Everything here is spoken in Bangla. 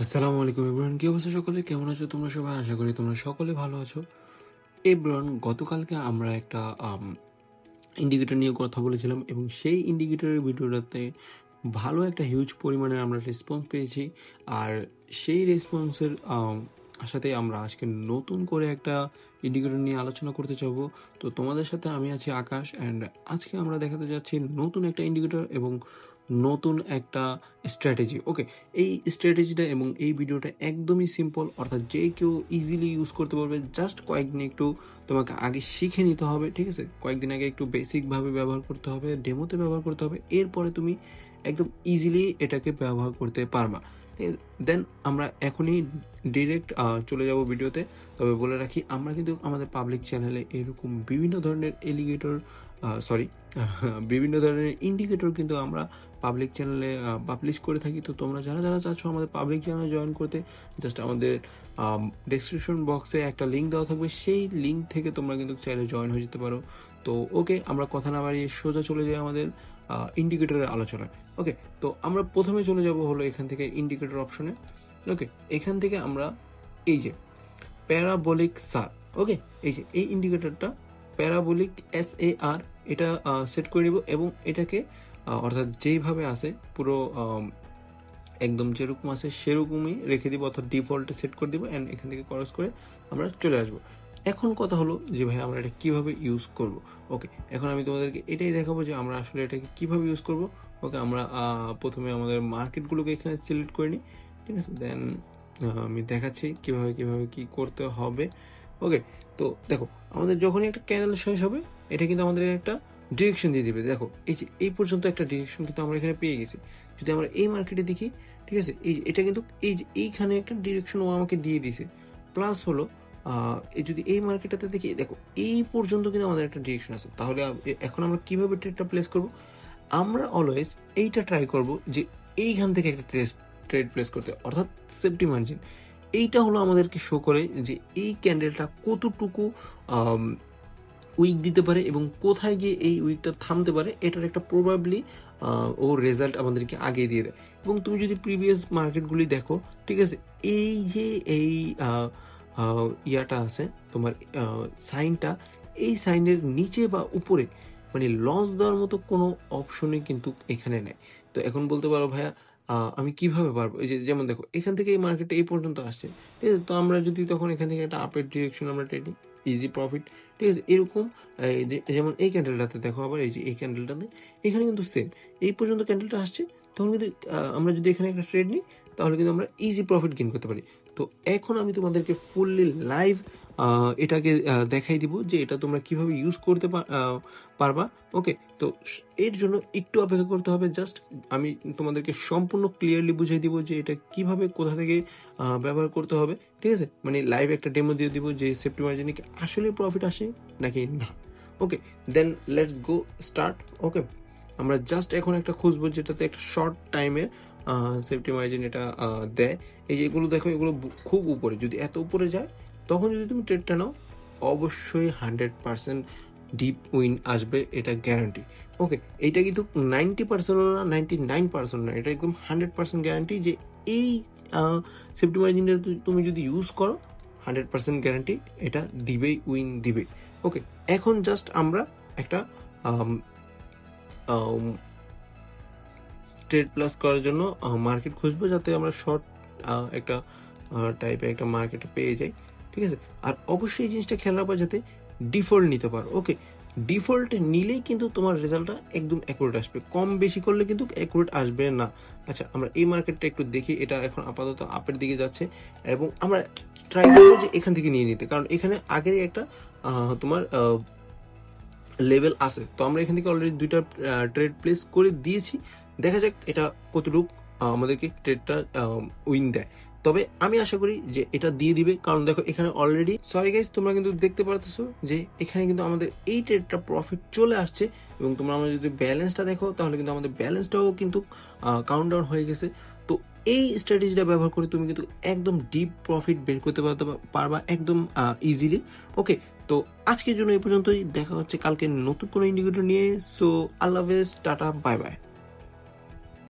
আসসালামু আলাইকুম এভরিওয়ান, কি অবস্থা সকলে? কেমন আছো তোমরা সবাই? আশা করি তোমরা সকলে ভালো আছো। এভরিওয়ান, গতকালকে আমরা একটা ইন্ডিকেটর নিয়ে কথা বলেছিলাম এবং সেই ইন্ডিকেটরের ভিডিওটাতে ভালো একটা হিউজ পরিমাণে আমরা রেসপন্স পেয়েছি। আর সেই রেসপন্সের সাথে আমরা আজকে নতুন করে একটা ইন্ডিকেটর নিয়ে আলোচনা করতে চাব। তো তোমাদের সাথে আমি আছি আকাশ, অ্যান্ড আজকে আমরা দেখাতে যাচ্ছি নতুন একটা ইন্ডিকেটর এবং নতুন একটা স্ট্র্যাটেজি। ওকে, এই স্ট্র্যাটেজিটা এবং এই ভিডিওটা একদমই সিম্পল, অর্থাৎ যে কেউ ইজিলি ইউজ করতে পারবে। জাস্ট কয়েকদিন একটু তোমাকে আগে শিখে নিতে হবে, ঠিক আছে? কয়েকদিন আগে একটু বেসিকভাবে ব্যবহার করতে হবে, ডেমোতে ব্যবহার করতে হবে, এরপরে তুমি একদম ইজিলি এটাকে ব্যবহার করতে পারবা। দেন আমরা এখনই ডিরেক্ট চলে যাব ভিডিওতে। তবে বলে রাখি, আমরা কিন্তু আমাদের পাবলিক চ্যানেলে এরকম বিভিন্ন ধরনের বিভিন্ন ধরনের ইন্ডিকেটর কিন্তু আমরা পাবলিক চ্যানেলে পাবলিশ করে থাকি। তো তোমরা যারা যারা চাচ্ছ আমাদের পাবলিক চ্যানেলে জয়েন করতে, জাস্ট আমাদের ডেসক্রিপশন বক্সে একটা লিঙ্ক দেওয়া থাকবে, সেই লিঙ্ক থেকে তোমরা কিন্তু চাইলে জয়েন হয়ে যেতে পারো। তো ওকে, আমরা কথা না বাড়িয়ে সোজা চলে যাই আমাদের ইন্ডিকেটরের আলোচনায়। ওকে, তো আমরা প্রথমে চলে যাব হলো এখান থেকে ইন্ডিকেটর অপশনে। ওকে, এখান থেকে আমরা এই যে প্যারাবোলিক সার, ওকে, এই যে এই ইন্ডিকেটরটা প্যারাবোলিক SAR, এটা সেট করে নিব এবং এটাকে অর্থাৎ যেইভাবে আছে পুরো একদম যেরকম আছে সেরকমই রেখে দিব, অর্থাৎ ডিফল্টে সেট করে দিব, অ্যান্ড এখান থেকে ক্রস করে আমরা চলে আসবো। এখন কথা হলো যে ভাই আমরা এটা কীভাবে ইউজ করব। ওকে, এখন আমি তোমাদেরকে এটাই দেখাবো যে আমরা আসলে এটাকে কীভাবে ইউজ করব। ওকে, আমরা প্রথমে আমাদের মার্কেটগুলোকে এখানে সিলেক্ট করে নিই, ঠিক আছে? দেন আমি দেখাচ্ছি কীভাবে কী করতে হবে। ওকে, তো দেখো, আমাদের যখনই একটা ক্যানেল শেষ হবে, এটা কিন্তু আমাদের একটা ডিরেকশন দিয়ে দিবে। দেখো, এই যে এই পর্যন্ত একটা ডিরেকশন কিন্তু আমরা এখানে পেয়ে গেছি। যদি আমরা এই মার্কেটে দেখি, ঠিক আছে, এটা কিন্তু এই যে এইখানে একটা ডিরেকশন ও আমাকে দিয়ে দিছে। প্লাস হলো যদি এই মার্কেটটাতে দেখি, দেখো এই পর্যন্ত কিন্তু আমাদের একটা ডিরেকশন আছে। তাহলে এখন আমরা কিভাবে ট্রেডটা প্লেস করব? আমরা অলওয়েজ এইটা ট্রাই করব যে এইখান থেকে একটা ট্রেড প্লেস করতে, অর্থাৎ সেফটি মার্জিন। এইটা হলো আমাদেরকে শো করে যে এই ক্যান্ডেলটা কতটুকু উইক দিতে পারে এবং কোথায় গিয়ে এই উইকটা থামতে পারে, এটার একটা প্রবাবলি ও রেজাল্ট আমাদেরকে আগে দিয়ে দেয়। এবং তুমি যদি প্রিভিয়াস মার্কেটগুলি দেখো, ঠিক আছে, এই যে এই ইয়াটা আছে তোমার সাইনটা, এই সাইনের নিচে বা উপরে মানে লস দেওয়ার মতো কোনো অপশনই কিন্তু এখানে নেই। তো এখন বলতে পারো ভাইয়া আমি কিভাবে পারবো? এই যে যেমন দেখো, এখান থেকে এই মার্কেটে এই পর্যন্ত আসছে, ঠিক আছে? তো আমরা যদি তখন এখান থেকে একটা আপের ডিরেকশন আমরা ট্রেডিং ইজি প্রফিট, ঠিক আছে, এরকম যেমন এই ক্যান্ডেলটাতে দেখো, আবার এই যে এই ক্যান্ডেলটাতে এখানে কিন্তু সেম এই পর্যন্ত ক্যান্ডেলটা আসছে, তখন কিন্তু আমরা যদি এখানে একটা ট্রেড নিই, তাহলে কিন্তু আমরা ইজি প্রফিট গেইন করতে পারি। তো এখন আমি তোমাদেরকে ফুললি লাইভ এটাকে দেখাই দিব যে এটা তোমরা কিভাবে ইউজ করতে পারবা। ওকে, তো এর জন্য একটু অপেক্ষা করতে হবে। জাস্ট আমি তোমাদেরকে সম্পূর্ণ ক্লিয়ারলি বুঝিয়ে দিব যে এটা কিভাবে কোথা থেকে ব্যবহার করতে হবে, ঠিক আছে? মানে লাইভ একটা ডেমো দিয়ে দিব যে সেফটি মার্জিনে কি আসলে প্রফিট আসে নাকি না। ওকে, দেন লেটস গো স্টার্ট। ওকে, আমরা জাস্ট এখন একটা খুঁজবো যেটাতে একটা শর্ট টাইমের সেফটি মার্জিন এটা দেয়। এই যে এগুলো দেখো, এগুলো খুব উপরে, যদি এত উপরে যায় তখন যদি তুমি ট্রেডটা নাও, অবশ্যই 100% ডিপ উইন আসবে, এটা গ্যারান্টি। ওকে, এইটা কিন্তু 90% না, 99% না, এটা একদম 100% গ্যারান্টি যে এই সেফটি মার্জিনটা তুমি যদি ইউজ করো, 100% গ্যারান্টি এটা দিবেই, উইন দিবে। ওকে, এখন জাস্ট আমরা একটা ট্রেড প্লাস করার জন্য মার্কেট খুঁজবো, যাতে আমরা শর্ট একটা টাইপের একটা মার্কেটে পেয়ে যাই, ঠিক আছে? আর অবশ্যই এই জিনিসটা খেয়াল রাখবা যাতে ডিফল্ট নিতে পারো। ওকে, ডিফল্ট নিলেই কিন্তু তোমার রেজাল্টটা একদম অ্যাকুরেট আসবে, কম বেশি করলে কিন্তু অ্যাকুরেট আসবে না। আচ্ছা, আমরা এই মার্কেটটা একটু দেখি। এটা এখন আপাতত আপের দিকে যাচ্ছে এবং আমরা ট্রাই করবো যে এখান থেকে নিয়ে নিতে, কারণ এখানে আগেরই একটা তোমার লেভেল আছে। তো আমরা এখান থেকে অলরেডি 2টা ট্রেড প্লেস করে দিয়েছি। দেখা যাক এটা কতটুকু আমাদেরকে ট্রেডটা উইন দেয়। তবে আমি আশা করি যে এটা দিয়ে দিবে, কারণ দেখো এখানে অলরেডি, সরি গাইস, তোমরা কিন্তু দেখতে পারতেছো যে এখানে কিন্তু আমাদের এই ট্রেডটা প্রফিট চলে আসছে। এবং তোমরা আমরা যদি ব্যালেন্সটা দেখো, তাহলে কিন্তু আমাদের ব্যালেন্সটাও কিন্তু কাউন্টডাউন হয়ে গেছে। তো এই স্ট্র্যাটেজিটা ব্যবহার করে তুমি কিন্তু একদম ডিপ প্রফিট বের করতে পারবা একদম ইজিলি। ওকে, তো আজকের জন্য এই পর্যন্তই। দেখা হচ্ছে কালকে নতুন কোনো ইন্ডিকেটর নিয়ে। সো আল্লাহ হাফেজ, টাটা, বাই বাই।